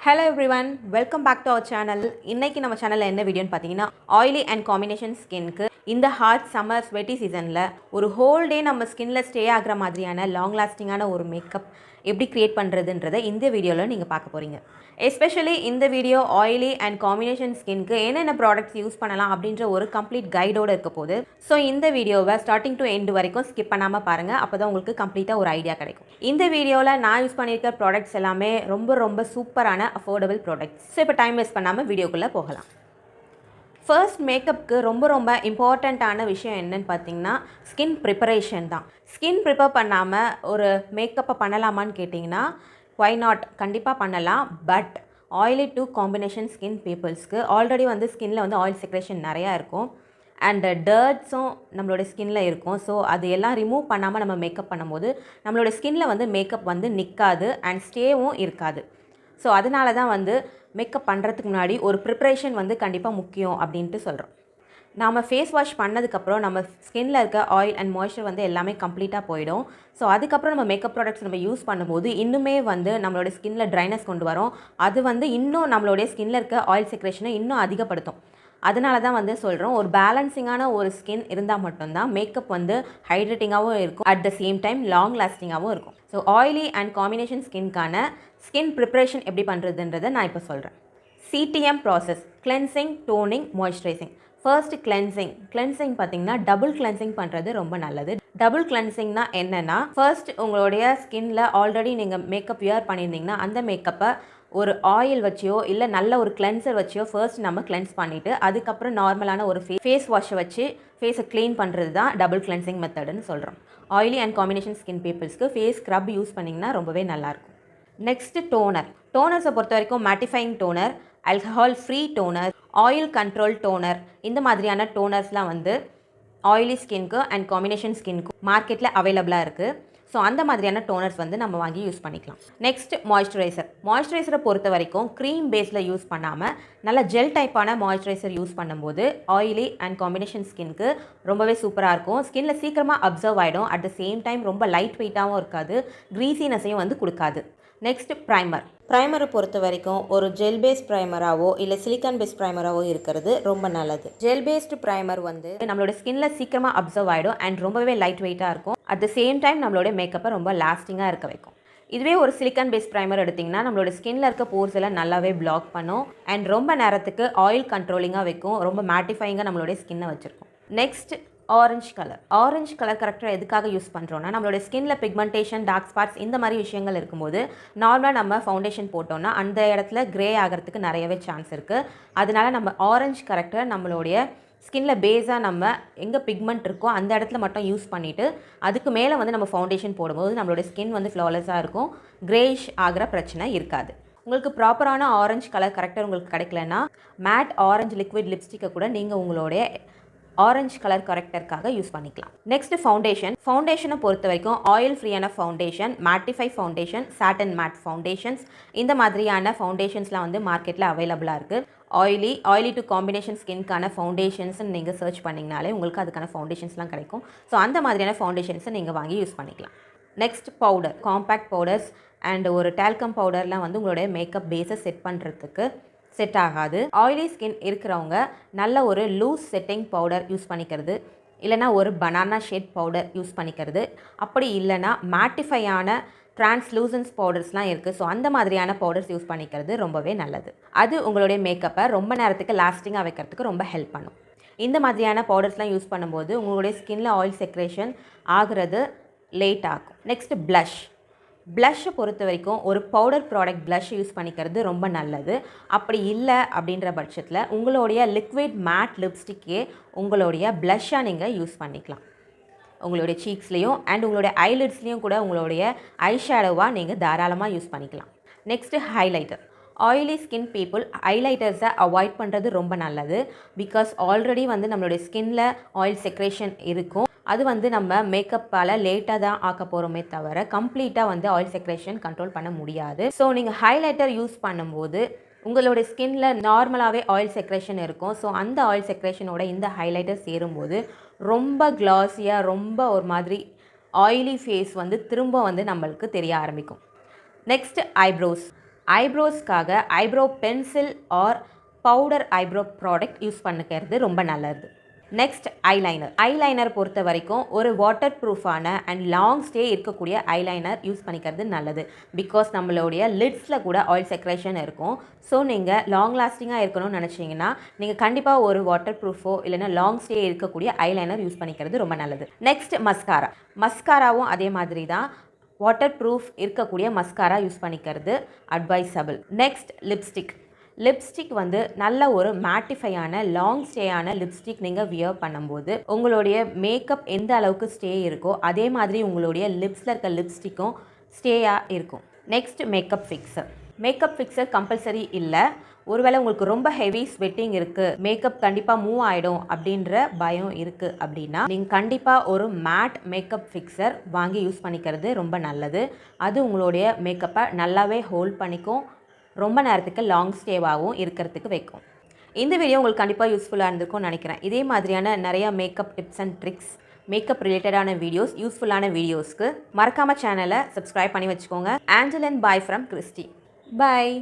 Hello everyone, welcome back to our channel. இன்னைக்கு நம்ம சேனல்ல என்ன வீடியோன்னு பார்த்தீங்கன்னா ஆயிலி அண்ட் காம்பினேஷன் ஸ்கின்க்கு இந்த ஹாட் சம்மர் ஸ்வெட்டி சீசனில் ஒரு ஹோல் டே நம்ம ஸ்கின்ல ஸ்டே ஆகிற மாதிரியான லாங் லாஸ்டிங்கான ஒரு மேக்கப் எப்படி க்ரியேட் பண்ணுறதுன்றதை இந்த வீடியோவில் நீங்கள் பார்க்க போகிறீங்க. எஸ்பெஷலி இந்த வீடியோ ஆயிலி அண்ட் காம்பினேஷன் ஸ்கின்க்கு என்னென்ன ப்ராடக்ட்ஸ் யூஸ் பண்ணலாம் அப்படின்ற ஒரு கம்ப்ளீட் கைடோடு இருக்க போகுது. ஸோ இந்த வீடியோவை ஸ்டார்டிங் டு எண்ட் வரைக்கும் ஸ்கிப் பண்ணாமல் பாருங்கள். அப்போ தான் உங்களுக்கு கம்ப்ளீட்டாக ஒரு ஐடியா கிடைக்கும். இந்த வீடியோவில் நான் யூஸ் பண்ணியிருக்க ப்ராடக்ட்ஸ் எல்லாமே ரொம்ப சூப்பரான அஃபோர்டபுள் ப்ராடக்ட்ஸ். ஸோ இப்போ டைம் வேஸ்ட் பண்ணாமல் வீடியோக்குள்ளே போகலாம். ஃபர்ஸ்ட் மேக்கப்புக்கு ரொம்ப இம்பார்ட்டண்ட்டான விஷயம் என்னன்னு பார்த்தீங்கன்னா ஸ்கின் ப்ரிப்பரேஷன் தான். ஸ்கின் ப்ரிப்பேர் பண்ணாமல் ஒரு மேக்கப்பை பண்ணலாமான்னு கேட்டிங்கன்னா ஒய் நாட், கண்டிப்பாக பண்ணலாம். But oily to combination skin பீப்புள்ஸ்க்கு ஆல்ரெடி வந்து ஸ்கின்னில் வந்து ஆயில் செக்ரேஷன் நிறையா இருக்கும் அண்ட் டர்ட்ஸும் நம்மளோட ஸ்கின்ல இருக்கும். ஸோ அது எல்லாம் ரிமூவ் பண்ணாமல் நம்ம மேக்கப் பண்ணும்போது நம்மளோட ஸ்கின்ல வந்து மேக்கப் வந்து நிற்காது அண்ட் ஸ்டேவும் இருக்காது. ஸோ அதனால தான் வந்து மேக்கப் பண்ணுறதுக்கு முன்னாடி ஒரு ப்ரிப்ரேஷன் வந்து கண்டிப்பாக முக்கியம் அப்படின்ட்டு சொல்கிறோம். நாம் ஃபேஸ் வாஷ் பண்ணதுக்கப்புறம் நம்ம ஸ்கின்ல இருக்க ஆயில் அண்ட் மாய்ஸ்சர் வந்து எல்லாமே கம்ப்ளீட்டாக போயிடும். ஸோ அதுக்கப்புறம் நம்ம மேக்கப் ப்ராடக்ட்ஸ் நம்ம யூஸ் பண்ணும்போது இன்னுமே வந்து நம்மளோட ஸ்கின்ல ட்ரைனஸ் கொண்டு வரும். அது வந்து இன்னும் நம்மளுடைய ஸ்கின்ல இருக்க ஆயில் செக்ரேஷனை இன்னும் அதிகப்படுத்தும். அதனால தான் வந்து சொல்கிறோம், ஒரு பேலன்சிங்கான ஒரு ஸ்கின் இருந்தால் மட்டும்தான் மேக்கப் வந்து ஹைட்ரேட்டிங்காகவும் இருக்கும், at the same time long லாஸ்டிங்காகவும் இருக்கும். ஸோ ஆயிலி அண்ட் காம்பினேஷன் ஸ்கின்கான ஸ்கின் ப்ரிப்ரேஷன் எப்படி பண்ணுறதுன்றதை நான் இப்போ சொல்கிறேன். CDM process: cleansing, toning, moisturizing. First cleansing பார்த்தீங்கன்னா டபுள் கிளென்சிங் பண்ணுறது ரொம்ப நல்லது. டபுள் கிளென்சிங்னா என்னென்னா, ஃபர்ஸ்ட் உங்களுடைய ஸ்கின்ல ஆல்ரெடி நீங்கள் மேக்கப் வியர் பண்ணியிருந்தீங்கன்னா அந்த மேக்கப்பை ஒரு ஆயில் வச்சியோ இல்லை நல்ல ஒரு கிளென்சர் வச்சியோ ஃபர்ஸ்ட் நம்ம கிளென்ஸ் பண்ணிவிட்டு அதுக்கப்புறம் நார்மலான ஒரு ஃபேஸ் வாஷை வச்சு ஃபேஸை க்ளீன் பண்ணுறது தான் டபுள் கிளென்சிங் மெத்தடுன்னு சொல்கிறோம். ஆயிலி அண்ட் காம்பினேஷன் ஸ்கின் பீப்புள்ஸ்க்கு ஃபேஸ் ஸ்க்ரப் யூஸ் பண்ணிங்கன்னா ரொம்பவே நல்லாயிருக்கும். நெக்ஸ்ட்டு டோனர்ஸை பொறுத்த வரைக்கும் mattifying toner, alcohol free toner, oil control toner, இந்த மாதிரியான டோனர்ஸ்லாம் வந்து ஆயிலி ஸ்கின்க்கு அண்ட் காம்பினேஷன் ஸ்கின்க்கு மார்க்கெட்டில் அவைலபிளாக இருக்குது. ஸோ அந்த மாதிரியான டோனர்ஸ் வந்து நம்ம வாங்கி யூஸ் பண்ணிக்கலாம். நெக்ஸ்ட் மாய்ஸ்சரைசரை பொறுத்த வரைக்கும் க்ரீம் பேஸில் யூஸ் பண்ணாமல் நல்ல ஜெல் டைப்பான மாய்ஸ்சரைசர் யூஸ் பண்ணும்போது ஆயிலி அண்ட் காம்பினேஷன் ஸ்கின்க்கு ரொம்பவே சூப்பராக இருக்கும். ஸ்கின்ல சீக்கிரமாக அப்சர்வ் ஆகிடும். அட் த சேம் டைம் ரொம்ப லைட் வெயிட்டாகவும் இருக்காது, க்ரீசினஸையும் வந்து கொடுக்காது. நெக்ஸ்ட் ப்ரைமரை பொறுத்த வரைக்கும் ஒரு ஜெல் பேஸ்ட் ப்ரைமராகவோ இல்லை சிலிக்கான் பேஸ்ட் ப்ரைமராகவோ இருக்கிறது ரொம்ப நல்லது. ஜெல் பேஸ்டு ப்ரைமர் வந்து நம்மளோட ஸ்கின்ல சீக்கிரமாக அப்சர்வ் ஆகிடும் அண்ட் ரொம்பவே லைட் வெயிட்டாக இருக்கும். அட் த சேம் டைம் நம்மளோட மேக்கப்பை ரொம்ப லாஸ்டிங்காக இருக்க வைக்கும். இதுவே ஒரு சிலிக்கான் பேஸ்ட் ப்ரைமர் எடுத்திங்கன்னா நம்மளோட ஸ்கின்ல இருக்க போர்ஸ் எல்லாம் நல்லாவே பிளாக் பண்ணும் அண்ட் ரொம்ப நேரத்துக்கு ஆயில் கண்ட்ரோலிங்காக வைக்கும், ரொம்ப மேட்டிஃபைங்காக நம்மளுடைய ஸ்கின்னை வச்சுருக்கும். நெக்ஸ்ட் ஆரஞ்சு கலர் கரெக்டாக எதுக்காக யூஸ் பண்ணுறோன்னா, நம்மளோட ஸ்கின்ல பிக்மெண்டேஷன், டார்க் ஸ்பாட்ஸ் இந்த மாதிரி விஷயங்கள் இருக்கும்போது நார்மலாக நம்ம ஃபவுண்டேஷன் போட்டோம்னா அந்த இடத்துல கிரே ஆகிறதுக்கு நிறையவே சான்ஸ் இருக்குது. அதனால நம்ம ஆரஞ்சு கரெக்டாக நம்மளுடைய ஸ்கின்ல பேஸாக நம்ம எங்கே பிக்மெண்ட் இருக்கோ அந்த இடத்துல மட்டும் யூஸ் பண்ணிவிட்டு அதுக்கு மேலே வந்து நம்ம ஃபவுண்டேஷன் போடும்போது நம்மளோட ஸ்கின் வந்து ஃப்ளாலெஸ்ஸாக இருக்கும், கிரேஷ் ஆகிற பிரச்சனை இருக்காது. உங்களுக்கு ப்ராப்பரான ஆரஞ்சு கலர் கரெக்டாக உங்களுக்கு கிடைக்கலன்னா மேட் ஆரஞ்சு லிக்விட் லிப்ஸ்டிக்கை கூட நீங்கள் உங்களுடைய ஆரஞ்சு கலர் கரெக்டருக்காக யூஸ் பண்ணிக்கலாம். நெக்ஸ்ட் ஃபவுண்டேஷனை பொறுத்த வரைக்கும் ஆயில் ஃப்ரீயான foundation, mattify foundation, satin matte foundations, இந்த மாதிரியான ஃபவுண்டேஷன்ஸ்லாம் வந்து மார்க்கெட்டில் அவைலபிளாக இருக்குது. ஆயிலி டு காம்பினேஷன் ஸ்கின்கான ஃபவுண்டேஷன்ஸ் நீங்கள் சர்ச் பண்ணிங்கனாலே உங்களுக்கு அதுக்கான ஃபவுண்டேஷன்ஸ்லாம் கிடைக்கும். ஸோ அந்த மாதிரியான ஃபவுண்டேஷன்ஸை நீங்கள் வாங்கி யூஸ் பண்ணிக்கலாம். நெக்ஸ்ட் காம்பேக்ட் பவுடர்ஸ் அண்ட் ஒரு டால்கம் பவுடர்லாம் வந்து உங்களுடைய மேக்கப் பேஸை செட் பண்ணுறதுக்கு செட் ஆகாது. ஆயிலி ஸ்கின் இருக்கிறவங்க நல்ல ஒரு லூஸ் செட்டிங் பவுடர் யூஸ் பண்ணிக்கிறது, இல்லைனா ஒரு பனானா ஷேட் பவுடர் யூஸ் பண்ணிக்கிறது, அப்படி இல்லைனா மேட்டிஃபையான டிரான்ஸ்லூசன்ஸ் பவுடர்ஸ்லாம் இருக்குது. ஸோ அந்த மாதிரியான பவுடர்ஸ் யூஸ் பண்ணிக்கிறது ரொம்பவே நல்லது. அது உங்களுடைய மேக்கப்பை ரொம்ப நேரத்துக்கு லாஸ்டிங்காக வைக்கிறதுக்கு ரொம்ப ஹெல்ப் பண்ணும். இந்த மாதிரியான பவுடர்ஸ்லாம் யூஸ் பண்ணும்போது உங்களுடைய ஸ்கின்ல ஆயில் செக்ரேஷன் ஆகிறது லேட் ஆகும். நெக்ஸ்ட் ப்ளஷ்ஷை பொறுத்த வரைக்கும் ஒரு பவுடர் ப்ராடக்ட் ப்ளஷ் யூஸ் பண்ணிக்கிறது ரொம்ப நல்லது. அப்படி இல்லை அப்படின்ற பட்சத்தில் உங்களுடைய லிக்விட் மேட் லிப்ஸ்டிக்கே உங்களுடைய ப்ளஷ்ஷாக நீங்கள் யூஸ் பண்ணிக்கலாம். உங்களுடைய சீக்ஸ்லேயும் அண்ட் உங்களுடைய ஐலிட்ஸ்லேயும் கூட உங்களுடைய ஐ ஷேடோவாக நீங்கள் தாராளமாக யூஸ் பண்ணிக்கலாம். Next highlighter. Oily skin people ஹைலைட்டர்ஸை அவாய்ட் பண்ணுறது ரொம்ப நல்லது. பிகாஸ் ஆல்ரெடி வந்து நம்மளுடைய ஸ்கின்ல ஆயில் செக்ரேஷன் இருக்கும். அது வந்து நம்ம மேக்கப்பால் லேட்டாக தான் ஆக்க போகிறோமே தவிர கம்ப்ளீட்டாக வந்து ஆயில் செக்ரேஷன் கண்ட்ரோல் பண்ண முடியாது. ஸோ நீங்கள் ஹைலைட்டர் யூஸ் பண்ணும்போது உங்களுடைய ஸ்கின்ல நார்மலாகவே ஆயில் செக்ரேஷன் இருக்கும். ஸோ அந்த ஆயில் செக்ரேஷனோட இந்த ஹைலைட்டர் சேரும்போது ரொம்ப கிளாஸியாக, ரொம்ப ஒரு மாதிரி ஆயிலி ஃபேஸ் வந்து திரும்ப வந்து நம்மளுக்கு தெரிய ஆரம்பிக்கும். Next eyebrows. ஐப்ரோஸ்க்காக eyebrow pencil or powder eyebrow product use பண்ணிக்கிறது ரொம்ப நல்லது. நெக்ஸ்ட் ஐலைனர் பொறுத்த வரைக்கும் ஒரு வாட்டர் ப்ரூஃபான அண்ட் லாங் ஸ்டே இருக்கக்கூடிய ஐலைனர் யூஸ் பண்ணிக்கிறது நல்லது. பிகாஸ் நம்மளுடைய லிட்ஸில் கூட ஆயில் செக்ரேஷன் இருக்கும். ஸோ நீங்கள் லாங் லாஸ்டிங்காக இருக்கணும்னு நினச்சிங்கன்னா நீங்கள் கண்டிப்பாக ஒரு வாட்டர் ப்ரூஃபோ இல்லைன்னா லாங் ஸ்டே இருக்கக்கூடிய ஐலைனர் யூஸ் பண்ணிக்கிறது ரொம்ப நல்லது. நெக்ஸ்ட் மஸ்காராவும் அதே மாதிரி தான் வாட்டர் ப்ரூஃப் இருக்கக்கூடிய மஸ்காரா யூஸ் பண்ணிக்கிறது அட்வைசபிள். நெக்ஸ்ட் லிப்ஸ்டிக் வந்து நல்ல ஒரு மேட்டிஃபையான லாங் ஸ்டேயான லிப்ஸ்டிக் நீங்கள் வியர் பண்ணும்போது உங்களுடைய மேக்கப் எந்த அளவுக்கு ஸ்டே இருக்கோ அதே மாதிரி உங்களுடைய லிப்ஸில் இருக்க லிப்ஸ்டிக்கும் ஸ்டேயாக இருக்கும். நெக்ஸ்ட் மேக்கப் ஃபிக்ஸர் கம்பல்சரி இல்லை. ஒருவேளை உங்களுக்கு ரொம்ப ஹெவி ஸ்வெட்டிங் இருக்குது, மேக்கப் கண்டிப்பாக மூவ் ஆகிடும் அப்படின்ற பயம் இருக்குது அப்படின்னா நீங்கள் கண்டிப்பாக ஒரு மேட் மேக்கப் ஃபிக்ஸர் வாங்கி யூஸ் பண்ணிக்கிறது ரொம்ப நல்லது. அது உங்களுடைய மேக்கப்பை நல்லாவே ஹோல்ட் பண்ணிக்கும், ரொம்ப நேரத்துக்கு லாங் ஸ்டேவாகவும் இருக்கிறதுக்கு வைக்கும். இந்த வீடியோ உங்களுக்கு கண்டிப்பாக யூஸ்ஃபுல்லாக இருந்திருக்கும்னு நினைக்கிறேன். இதே மாதிரியான நிறைய makeup tips and tricks, makeup ரிலேட்டடான வீடியோஸ், யூஸ்ஃபுல்லான வீடியோஸ்க்கு மறக்காமல் சேனலை சப்ஸ்கிரைப் பண்ணி வச்சுக்கோங்க. Aanchal and bye from Christy. Bye.